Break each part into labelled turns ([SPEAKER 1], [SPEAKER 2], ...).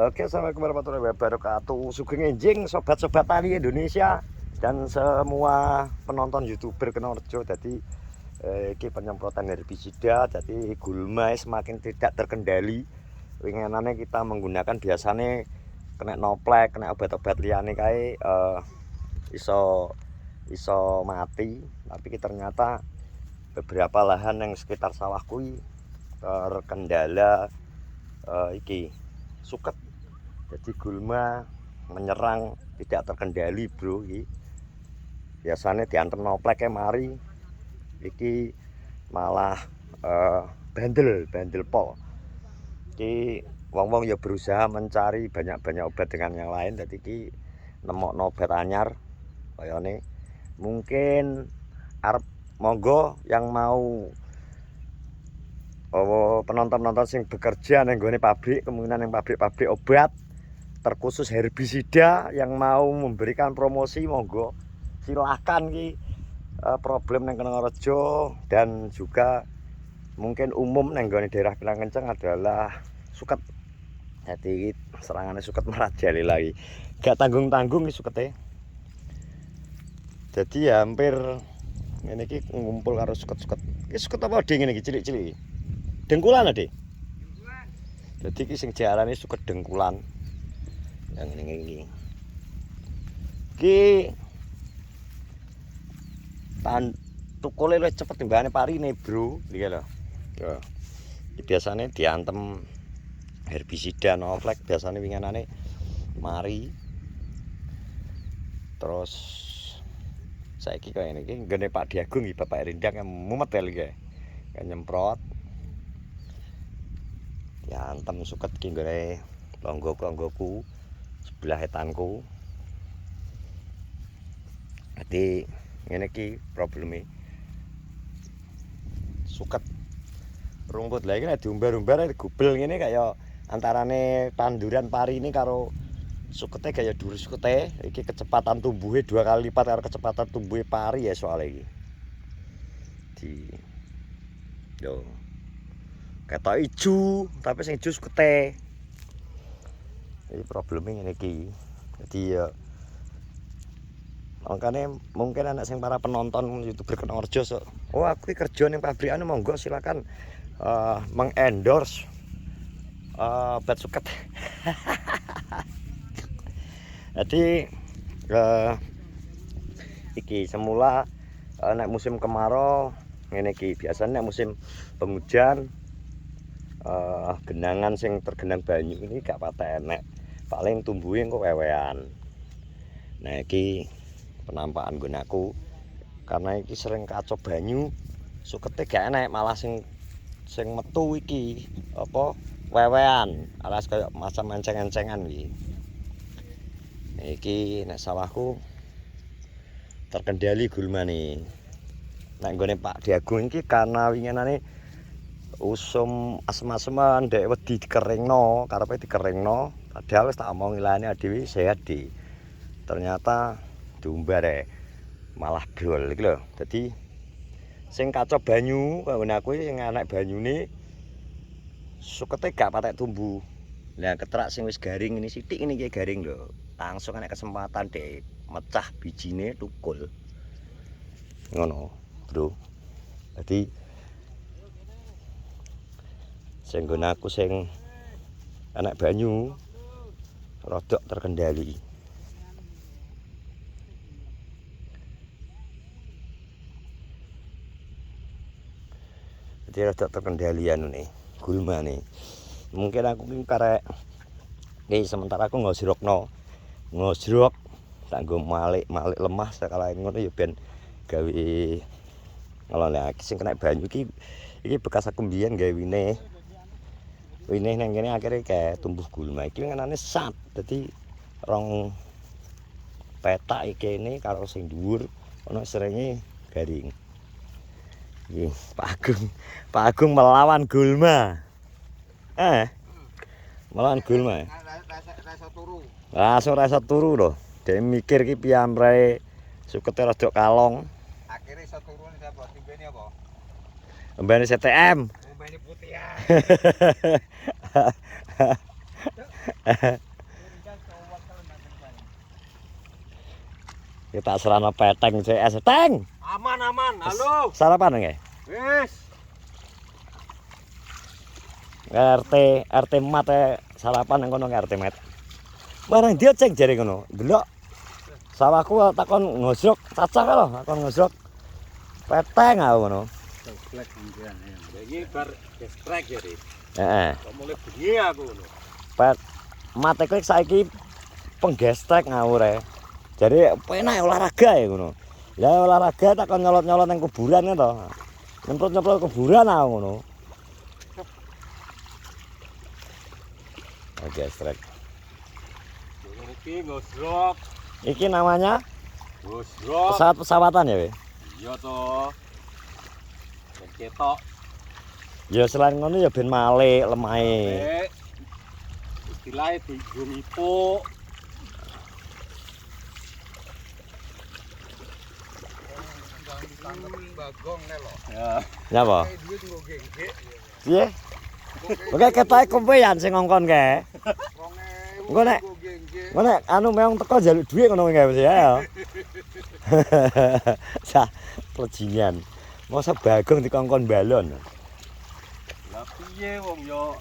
[SPEAKER 1] Oke, assalamualaikum warahmatullahi wabarakatuh. Sugeng enjing sobat-sobat tani Indonesia dan semua penonton YouTuber Kenorejo. Jadi iki penyemprotan herbisida, jadi gulma semakin tidak terkendali. Winginane kita menggunakan biasanya kena noplek, kena obat-obat liyane kae iso iso mati. Tapi ternyata beberapa lahan yang sekitar sawah kuwi terkendala iki suket. Jadi gulma menyerang tidak terkendali, bro. Iki biasanya diantem noplek mari iki malah bandel pol. Iki wong-wong ya berusaha mencari banyak-banyak obat dengan yang lain. Jadi iki nemokno obat anyar kayane mungkin arep monggo yang mau penonton-penonton sing bekerja nang nggone pabrik, kemungkinan yang pabrik-pabrik obat terkhusus herbisida yang mau memberikan promosi, monggo silahkan ki. Problem nang Kenorejo dan juga mungkin umum nang nggone daerah Pinang Kenceng adalah suket. Jadi serangannya suket merajali lagi, gak tanggung-tanggung ki sukete. Jadi hampir ngene iki ngumpul karo suket-suket. Iki suket apa ding ngene iki cilik-cilik. Dengkulan ade. Dengkulan. Jadi iki sing diarani suket dengkulan. Yang ini. Iki tukule luwih cepet timbangane parine, bro. Iki lho. Ya. Iki biasane diantem herbisida noplek, biasane winganane mari. Terus saiki kaya ngene iki nggone Pak Diagung iki Bapak Rindang yang mumet iki. Kan nyemprot. Diantem suket iki nggone longgo-longgoku sebelah etanku. Jadi ngene iki probleme suket rumput. Lah iki nek diumbar-umbar digubel ngene kaya antarane tanduran pari ini karo sukete gaya dhuwur sukete. Iki kecepatan tumbuhnya 2 kali lipat karo kecepatan tumbuhnya pari ya soalnya iki. Di yo ketok ijo tapi sing ijo sukete. Iki probleme ngene iki. Jadi ya makanya mungkin anak sing para penonton YouTuber Kenorejo so, oh aku kerja ning pabrikan, monggo silakan mengendorse obat suket. Jadi iki semula nek musim kemarau ngene iki, biasanya nek musim penghujan genangan sing tergenang banyu ini gak patek enek, paling tumbuhe engko wewean. Nah iki penampakan gunaku karena iki sering kacau banyu, sukete gak enek, malah sing metu iki apa wewean alas kayak macam enceng-encengan iki. Iki nek sawahku terkendali gulmane. Nek nggone Pak Diagung iki karena winginane usum asem-aseman ndek wedi dikeringno, karepe dikeringno, padahal wis tak omongi lane dhewe sehat di. Ternyata diumbar malah brol iki lho. Dadi sing kacau banyu kanggo aku sing enek banyune sukete gak patek tumbuh. Lah ketrak sing wis garing ini sithik ini iki garing lho. Langsung enek kesempatan dek mecah bijine tukul. Ngono, bro. Jadi sing nggon aku sing enek banyu rodok terkendali. Jadi rodok terkendalian nih gulma nih. Mungkin aku ki karek sementara aku ngosrok kanggo malik lemah sekala ngono ya ben gawe ngelone sing kena banyu iki bekas aku mbiyen gawe wine nang kene akhire kayak tumbuh gulma iki ngenane sat. Dadi rong petak iki kene karo sing dhuwur ana srenge garing. Nggih, Pak Agung melawan gulma. Melawan gulma. Rasa turu. Langsung rasa turu lho. Dhewe mikir ki piyamrae sukete rada kalong. Akhire iso turu sapa? Timbene apa? Mbane CTM. Mbane putihan. Kita serana peteng CS teng.
[SPEAKER 2] Aman. Halo.
[SPEAKER 1] Sarapan nggih?
[SPEAKER 2] Wis.
[SPEAKER 1] RT mate sarapan nang kono RT mat. Barang dia cek jare ngono. Delok. Sawahku takon ngosrok cacah lho, takon ngosrok. Peteng aku ngono.
[SPEAKER 2] Gestrek sampean ya. Iki bar gestrek ya, Ri.
[SPEAKER 1] Heeh.
[SPEAKER 2] Kok mulai bengi aku ngono.
[SPEAKER 1] Mate klik saiki penggestrek ngawur ae. Jadi penak olahraga ya ngono. Lah olahraga takon nyolot-nyolot nang kuburan to. Nyemprot-nyemprot kuburan aku ngono. Gestrek.
[SPEAKER 2] Iki ngosrok.
[SPEAKER 1] Iki namanya
[SPEAKER 2] Ngosrok.
[SPEAKER 1] pesawat-pesawatan ya, We?
[SPEAKER 2] Iya to. Ben ketok.
[SPEAKER 1] Ya selain ngono ya ben malik lemahe.
[SPEAKER 2] Istilahnya digo mipuk. Bagong lho. Ya.
[SPEAKER 1] Nyapa?
[SPEAKER 2] Duit nggo gengge.
[SPEAKER 1] Piye? Oke ketoke kompean sing ngongkon kae.
[SPEAKER 2] 2000
[SPEAKER 1] Engko nek
[SPEAKER 2] nggo gengge.
[SPEAKER 1] engko nek anu meong teko njaluk dhuwit ngono kae mesti ya. Sa plejingan. Masa Bagong dikongkon balon.
[SPEAKER 2] Lah piye wong yo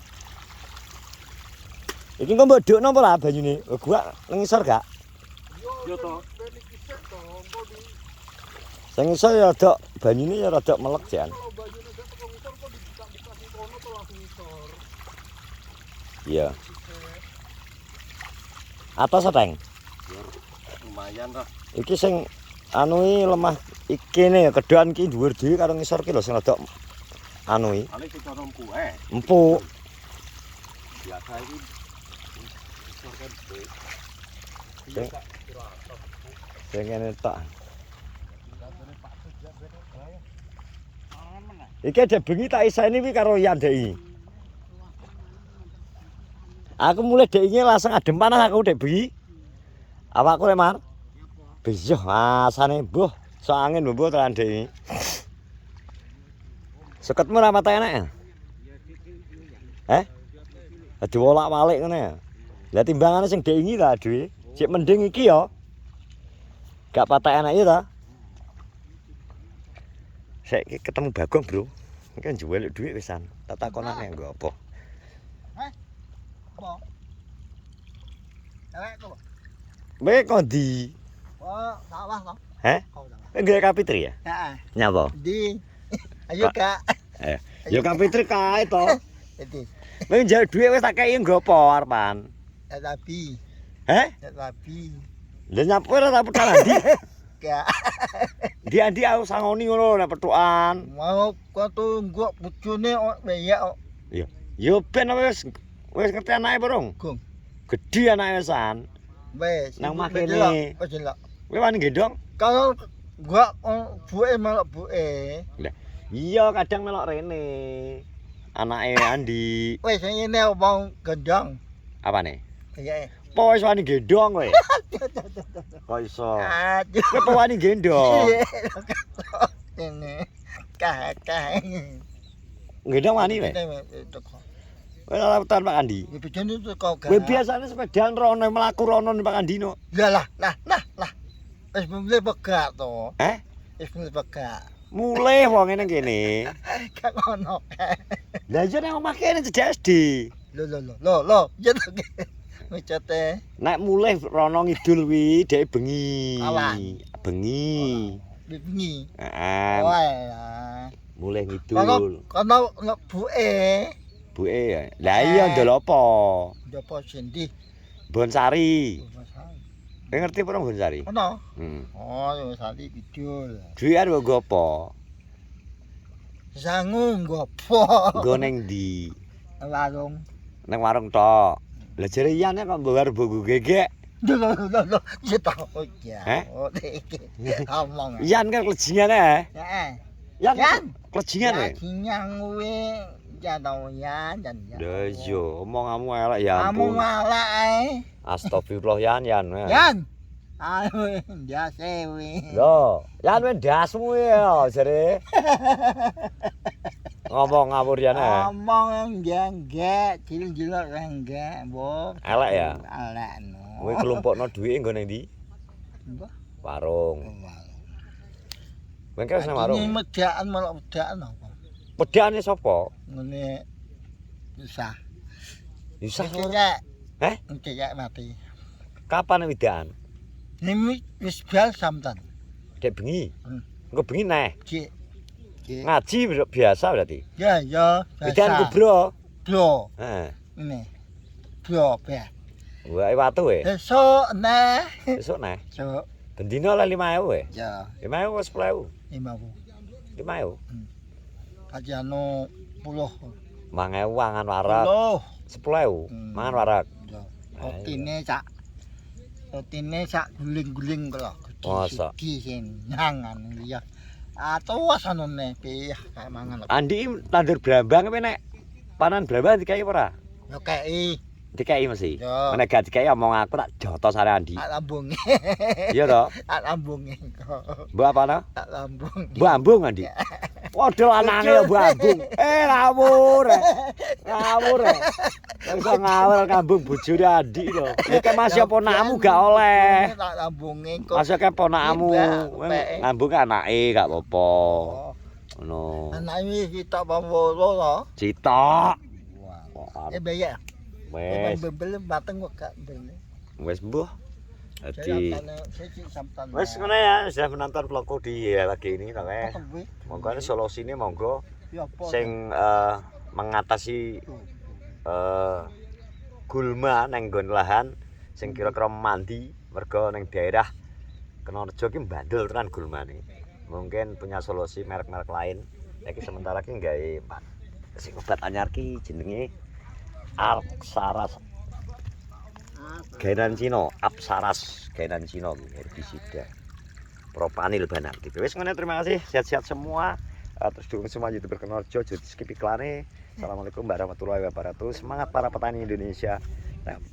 [SPEAKER 1] Iki engko mbok ndukno apa lah banyune? Gua nang ngisor gak?
[SPEAKER 2] yo to.
[SPEAKER 1] Sing ngisor ya rada banyune ya rada melek jan. Iya. Atas seteng.
[SPEAKER 2] Lumayan to.
[SPEAKER 1] Iki sing anu lemah iki ne kedhoan ki dhuwur dhewe karo ngisor ki lho sing rada anu iki.
[SPEAKER 2] Paling kita rompu
[SPEAKER 1] Empuk.
[SPEAKER 2] biasa iki isor kan
[SPEAKER 1] Sing sing ngene tok. Iki ada bengi tak iseni wi karo Yan Dek iki. Aku mulai dek iki langsung adem panas aku dek bengi. Awakku lek Mar. Bejo asane mbuh, so angin mbuh tekan dek iki. Seketmu ra mate enek. Diwolak-walik ngene ya. Lah timbangane sing dek iki ta dhewe. Sik mending iki ya. Gak patek enek ya ta. Saiki ketemu Bagong, Bro. Iki kan jual duit pisan. Tak takonane nggo apa.
[SPEAKER 2] Apa? Elek to.
[SPEAKER 1] Kowe kondi?
[SPEAKER 2] Oh, sawah to.
[SPEAKER 1] Heh? Nggih kapitri ya?
[SPEAKER 2] Heeh.
[SPEAKER 1] Nyapa?
[SPEAKER 2] Di. Ayo, Kak.
[SPEAKER 1] Ya kapitri kae to.
[SPEAKER 2] Jadi,
[SPEAKER 1] Kowe njaluk duit wis tak kei nggo apa arepan?
[SPEAKER 2] tapi,
[SPEAKER 1] Heh?
[SPEAKER 2] tapi,
[SPEAKER 1] Lah nyapu ora tak petal ndi?
[SPEAKER 2] Kak.
[SPEAKER 1] Ndi aku sangoni ngono nek petukan.
[SPEAKER 2] Mau kok tunggu bojone ya
[SPEAKER 1] Yo ben wis ngerti anake burung.
[SPEAKER 2] Gong.
[SPEAKER 1] Gedhi anake wisan.
[SPEAKER 2] Wes.
[SPEAKER 1] Nang makene.
[SPEAKER 2] Wes lho.
[SPEAKER 1] Kowe wani gendong?
[SPEAKER 2] Kalau gua buke malah buke.
[SPEAKER 1] Iya, kadang melok rene. Anake Andi.
[SPEAKER 2] Wes ngene mau gendong.
[SPEAKER 1] Apane?
[SPEAKER 2] Iya.
[SPEAKER 1] Po wis wani gendong kowe. Kok iso?
[SPEAKER 2] Aduh.
[SPEAKER 1] Kowe po wani gendong.
[SPEAKER 2] Ini kakak.
[SPEAKER 1] Gendong wani kowe. Kowe ora utan Pak Andi.
[SPEAKER 2] Ya bojone teko gak.
[SPEAKER 1] Kowe biasane sepedaan rono mlaku rono Pak Andi no.
[SPEAKER 2] Lah. Wis mulai begak to. Wis mulai begak.
[SPEAKER 1] Mulih wong ngene kene.
[SPEAKER 2] Gak ngono.
[SPEAKER 1] Lah iya nang omah kene cedhak SD.
[SPEAKER 2] Lo. Ya to. Mecote.
[SPEAKER 1] Nek mulih rono ngidul kuwi dhek bengi.
[SPEAKER 2] Awan.
[SPEAKER 1] Bengi.
[SPEAKER 2] Bengi.
[SPEAKER 1] Heeh.
[SPEAKER 2] Wah.
[SPEAKER 1] Mulih ngidul.
[SPEAKER 2] Kono buke.
[SPEAKER 1] Buke ya. Lah iya ndol apa?
[SPEAKER 2] Jopo sendi.
[SPEAKER 1] Bonsari. Kowe ngerti apa Bonsari?
[SPEAKER 2] Ono.
[SPEAKER 1] Oh,
[SPEAKER 2] yo sali bidul.
[SPEAKER 1] Duit nggo apa?
[SPEAKER 2] Sangu ngopo?
[SPEAKER 1] Nggo ning ndi?
[SPEAKER 2] Warung.
[SPEAKER 1] Nang warung tok. Lah jare Iyan kok mbar bogo gegek.
[SPEAKER 2] Lo. Ya tau ya. Oh, iki. Omong.
[SPEAKER 1] Iyan kan klejingane.
[SPEAKER 2] Heeh.
[SPEAKER 1] Iyan klejingane.
[SPEAKER 2] Kinyang kuwi ya tau ya jan.
[SPEAKER 1] Lah iya, omonganmu elek ya
[SPEAKER 2] Kamu
[SPEAKER 1] ampun.
[SPEAKER 2] malah ae.
[SPEAKER 1] Astagfirullah Yan.
[SPEAKER 2] Yan. Ayo, ndase kuwi.
[SPEAKER 1] Lho, Yan wis ndasmu ya jare. Ngomong ngawur ya nek.
[SPEAKER 2] Ngomong enggak, cilok enggak, mbok.
[SPEAKER 1] Elek ya.
[SPEAKER 2] Elek no.
[SPEAKER 1] Kowe kelompokno dhuwit nggo nang ndi?
[SPEAKER 2] Mbah.
[SPEAKER 1] Warung. Bengkel nang warung.
[SPEAKER 2] Ini medaan malah medaan apa?
[SPEAKER 1] Pedane sapa?
[SPEAKER 2] Ngene susah.
[SPEAKER 1] Yusah
[SPEAKER 2] Cek.
[SPEAKER 1] Heh?
[SPEAKER 2] Cek mati.
[SPEAKER 1] Kapan widaan?
[SPEAKER 2] Ini wis bal samtan.
[SPEAKER 1] Dek bengi.
[SPEAKER 2] Hmm.
[SPEAKER 1] Engko bengi neh.
[SPEAKER 2] Cek.
[SPEAKER 1] Ngaji biasa berarti.
[SPEAKER 2] Ya, ya.
[SPEAKER 1] Widaan kubro.
[SPEAKER 2] Bro.
[SPEAKER 1] Heeh.
[SPEAKER 2] Ini. Bro, be.
[SPEAKER 1] Wae watu we.
[SPEAKER 2] Esok neh.
[SPEAKER 1] Besok neh.
[SPEAKER 2] Esok.
[SPEAKER 1] Bendino lah 5.000 we.
[SPEAKER 2] Ya,
[SPEAKER 1] 5.000 wis 10.000.
[SPEAKER 2] 50.
[SPEAKER 1] 5.000.
[SPEAKER 2] Aja anu 10.
[SPEAKER 1] 5.000 mangan warak. 10.000 mangan warak.
[SPEAKER 2] Ya. Rotine sak guling-guling kok.
[SPEAKER 1] Masa?
[SPEAKER 2] Nangan iya. Atos anune piye kae mangan.
[SPEAKER 1] Andi tandur brambang apa nek panan brambang dikai ora?
[SPEAKER 2] Yo kei.
[SPEAKER 1] Dikai mesti.
[SPEAKER 2] Yo.
[SPEAKER 1] Nek gak dikai omong aku tak jotos sare Andi.
[SPEAKER 2] Tak lambunge.
[SPEAKER 1] Iya toh?
[SPEAKER 2] Tak lambunge kok.
[SPEAKER 1] Mbok apa no?
[SPEAKER 2] Tak lambung.
[SPEAKER 1] Mbok ambung Andi. Waduh lanange ya mbok ambung. Ngawur. Ngawur. Iso ngawur kambung bojone Andi to. Iki masih ponakmu gak oleh.
[SPEAKER 2] Tak lambunge kok.
[SPEAKER 1] Masih ke ponakmu. Ngambung anake gak apa-apa. Ngono.
[SPEAKER 2] Anake kita pawolo to.
[SPEAKER 1] Citok.
[SPEAKER 2] Wah. Bayar.
[SPEAKER 1] Wes.
[SPEAKER 2] Bebel bateng kok gak bener.
[SPEAKER 1] Wes mbuh. Jadi wes ngono ya, sudah menonton vlogku di pagi ini to kae. Monggo solusine monggo sing mengatasi gulma nang nggon lahan sing kira-kira mandi mergo ning daerah Kenorejo ki bandel tenan gulmane. Mungkin punya solusi merek-merek lain. Iki sementara ki gawe sing obat anyar ki jenenge Apsaras. Gainan Cina, Apsaras, gainan Cina herbisida. Propanil banar gitu. Wis ngene, terima kasih. Sehat-sehat semua. Terus dukung semua YouTuber Kenorejo, jadi skip iklane. Assalamualaikum warahmatullahi wabarakatuh. Semangat para petani Indonesia. Nah.